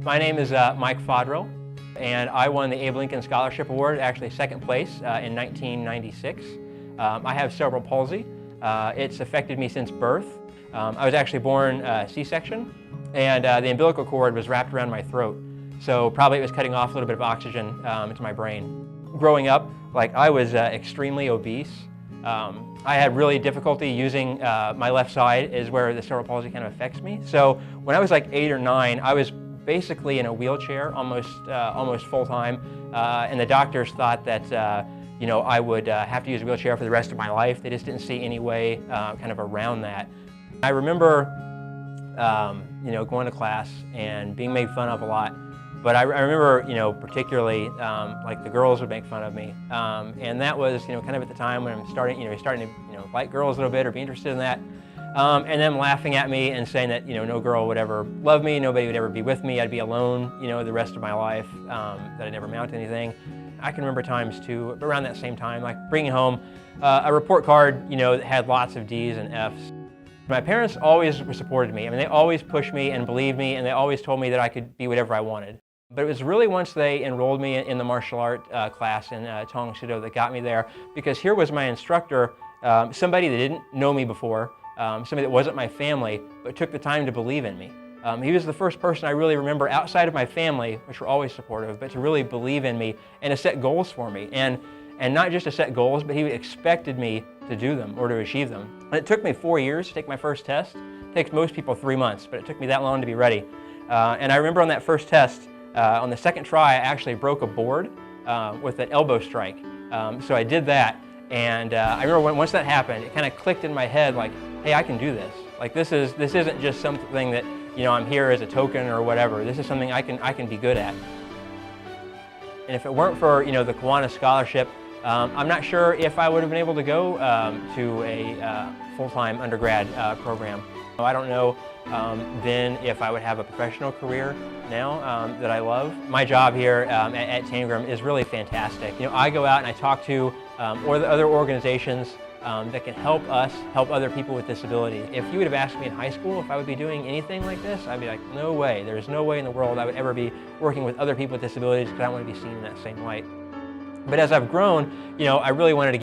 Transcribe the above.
My name is Mike Foddrill, and I won the Abe Lincoln Scholarship Award, actually second place, in 1996. I have cerebral palsy. It's affected me since birth. I was actually born C-section, and the umbilical cord was wrapped around my throat. So probably it was cutting off a little bit of oxygen into my brain. Growing up, I was extremely obese. I had really difficulty using my left side is where the cerebral palsy kind of affects me. So when I was like 8 or 9, I was basically in a wheelchair almost full time, and the doctors thought that I would have to use a wheelchair for the rest of my life. They just didn't see any way kind of around that. I remember going to class and being made fun of a lot. But I remember, particularly, the girls would make fun of me, and that was, kind of at the time when I'm starting to, like girls a little bit or be interested in that, and them laughing at me and saying that, no girl would ever love me, nobody would ever be with me, I'd be alone, the rest of my life, that I'd never amount to anything. I can remember times too, around that same time, like bringing home a report card, that had lots of D's and F's. My parents always supported me. I mean, they always pushed me and believed me, and they always told me that I could be whatever I wanted. But it was really once they enrolled me in the martial art class in Tong Soo Do that got me there, because here was my instructor, somebody that didn't know me before, somebody that wasn't my family, but took the time to believe in me. He was the first person I really remember outside of my family, which were always supportive, but to really believe in me and to set goals for me. And not just to set goals, but he expected me to do them or to achieve them. And it took me 4 years to take my first test. It takes most people 3 months, but it took me that long to be ready. And I remember on that first test, on the second try, I actually broke a board with an elbow strike. So I did that, and I remember once that happened, it kind of clicked in my head like, hey, I can do this. Like this isn't just something that I'm here as a token or whatever. This is something I can be good at. And if it weren't for the Kiwanis scholarship, I'm not sure if I would have been able to go to a full-time undergrad program. I don't know then if I would have a professional career now that I love. My job here at Tangram is really fantastic. I go out and I talk to other organizations that can help us help other people with disabilities. If you would have asked me in high school if I would be doing anything like this, I'd be like, no way. There's no way in the world I would ever be working with other people with disabilities because I don't want to be seen in that same light. But as I've grown, I really wanted to